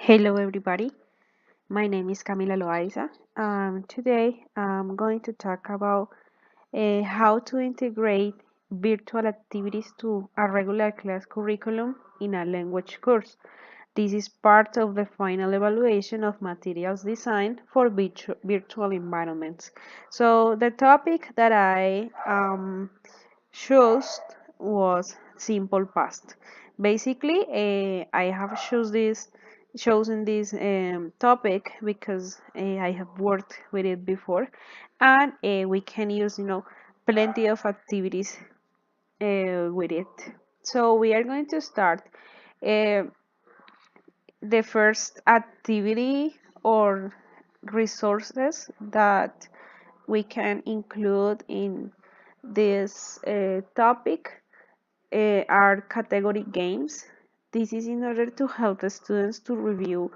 Hello, everybody. My name is Camila Loaiza. Today, I'm going to talk about how to integrate virtual activities to a regular class curriculum in a language course. This is part of the final evaluation of materials design for virtual environments. So, the topic that I chose was simple past. Basically, I have chosen this topic because I have worked with it before, and we can use plenty of activities with it. So we are going to start. Uh, the first activity or resources that we can include in this topic are category games. This is in order to help the students to review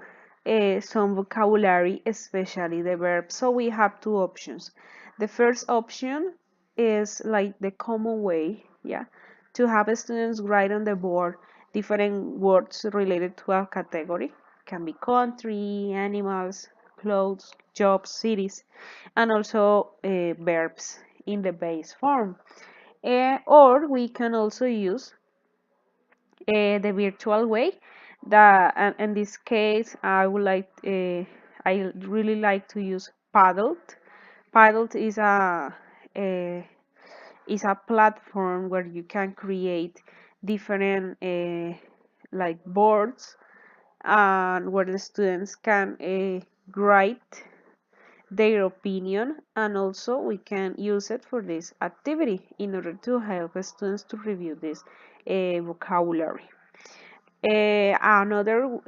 some vocabulary, especially the verbs. So we have two options. The first option is like the common way, yeah, to have students write on the board different words related to a category. Can be country, animals, clothes, jobs, cities, and also verbs in the base form. Or we can also use the virtual way. That and in this case, I really like to use Paddled. Paddled a is a platform where you can create different like boards and where the students can write their opinion, and also we can use it for this activity in order to help students to review this vocabulary. Another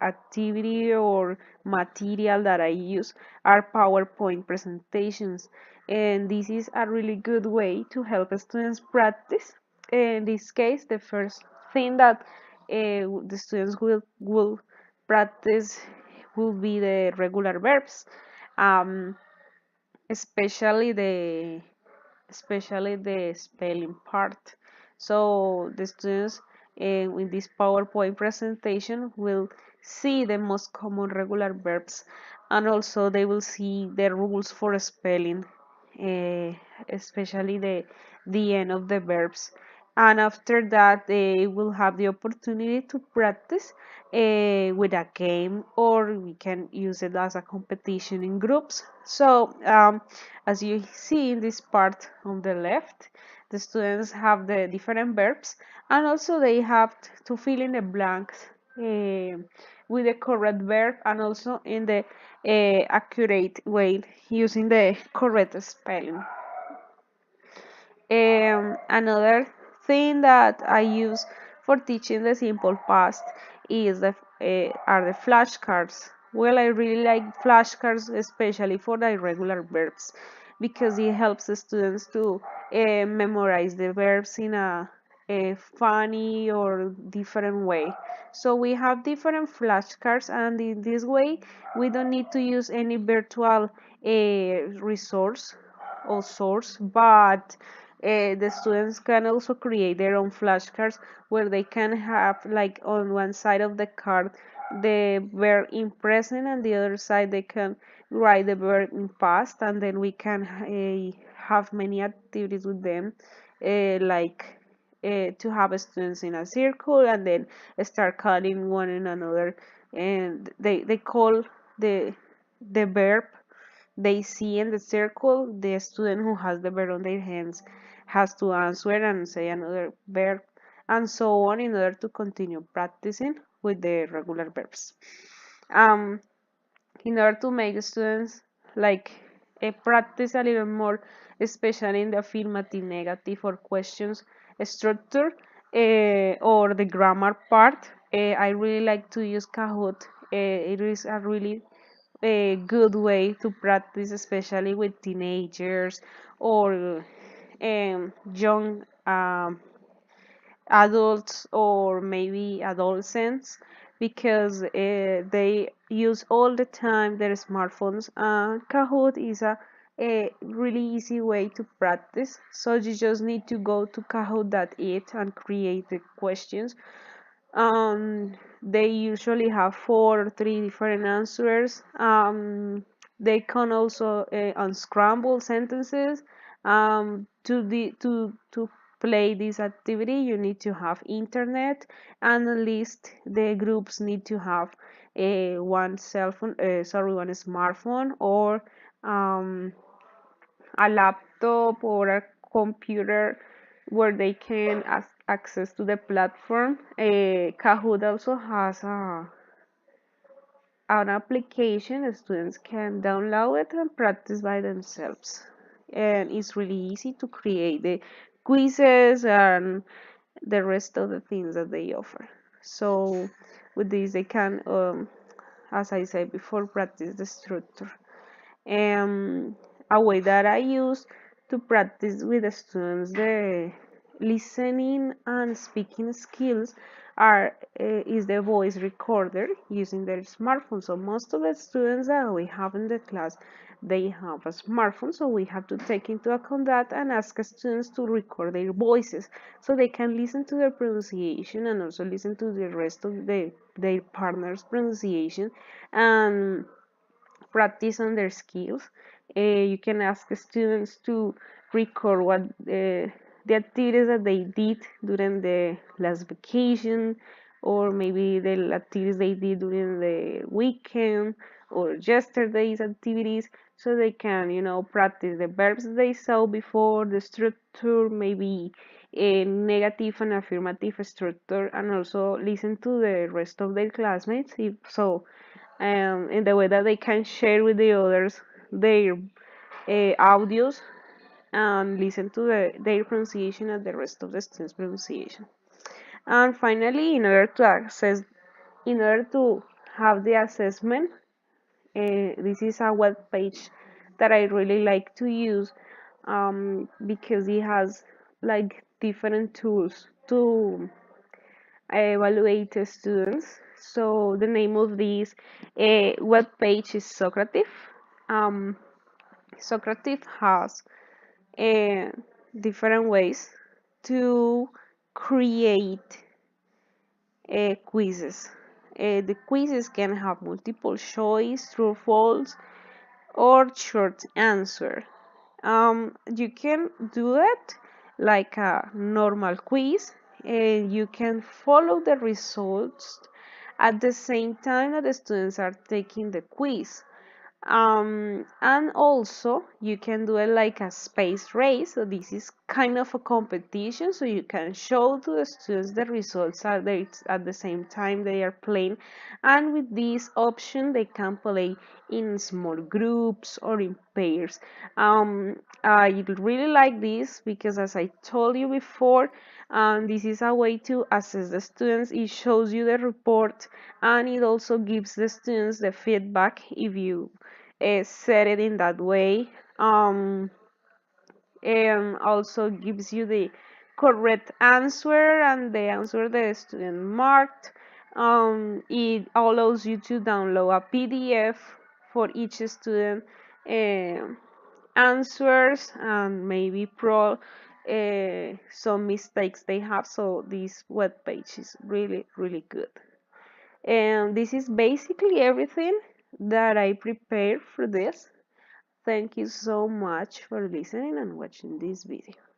activity or material that I use are PowerPoint presentations, and this is a really good way to help students practice. In this case, the first thing that the students will practice will be the regular verbs, um, especially the spelling part. So the students in this PowerPoint presentation will see the most common regular verbs, and also they will see the rules for spelling, uh, especially the end of the verbs. And after that, they will have the opportunity to practice with a game, or we can use it as a competition in groups. So as you see in this part on the left, the students have the different verbs, and also they have to fill in the blanks with the correct verb, and also in the accurate way using the correct spelling. Another thing that I use for teaching the simple past is are the flashcards. Well, I really like flashcards, especially for the irregular verbs, because it helps the students to memorize the verbs in a funny or different way. So we have different flashcards, and in this way, we don't need to use any virtual resource or source, but the students can also create their own flashcards where they can have, like, on one side of the card the verb in present, and the other side they can write the verb in past, and then we can have many activities with them, like to have students in a circle and then start calling one and another, and they call the verb they see in the circle. The student who has the verb on their hands has to answer and say another verb, and so on, in order to continue practicing with the regular verbs. Um, in order to make students like practice a little more, especially in the affirmative, negative, or questions structure, or the grammar part, I really like to use Kahoot. It is a really a good way to practice, especially with teenagers or young adults, or maybe adolescents, because they use all the time their smartphones. Kahoot is a really easy way to practice. So you just need to go to kahoot.it and create the questions, They usually have 4 or 3 different answers. They can also unscramble sentences. To play this activity, you need to have internet, and at least the groups need to have one cell phone, one smartphone, or um, a laptop or a computer where they can access to the platform. Kahoot also has an application students can download it and practice by themselves. And it's really easy to create the quizzes and the rest of the things that they offer. So with this, they can, as I said before, practice the structure. Um, a way that I use to practice with the students the listening and speaking skills is the voice recorder using their smartphone. So most of the students that we have in the class, they have a smartphone, so we have to take into account that and ask students to record their voices so they can listen to their pronunciation and also listen to the rest of their partner's pronunciation and practice on their skills. You can ask students to record what the activities that they did during the last vacation, or maybe the activities they did during the weekend or yesterday's activities, so they can, practice the verbs they saw before, the structure, maybe a negative and affirmative structure, and also listen to the rest of their classmates if so, in the way that they can share with the others their audios and listen to their pronunciation and the rest of the students' pronunciation. And finally, in order to have the assessment, this is a web page that I really like to use because it has like different tools to evaluate the students. So the name of this web page is Socrative. Um, Socrative has uh, different ways to create quizzes. The quizzes can have multiple choice, true, false, or short answer. You can do it like a normal quiz, and you can follow the results at the same time that the students are taking the quiz. And also you can do it like a space race, so this is kind of a competition, so you can show to the students the results are there at the same time they are playing, and with this option they can play in small groups or in pairs. I really like this because, as I told you before, this is a way to assess the students. It shows you the report, and it also gives the students the feedback if you set it in that way, and also gives you the correct answer and the answer the student marked. It allows you to download a PDF for each student answers and maybe some mistakes they have. So this web page is really, really good. And this is basically everything that I prepared for this. Thank you so much for listening and watching this video.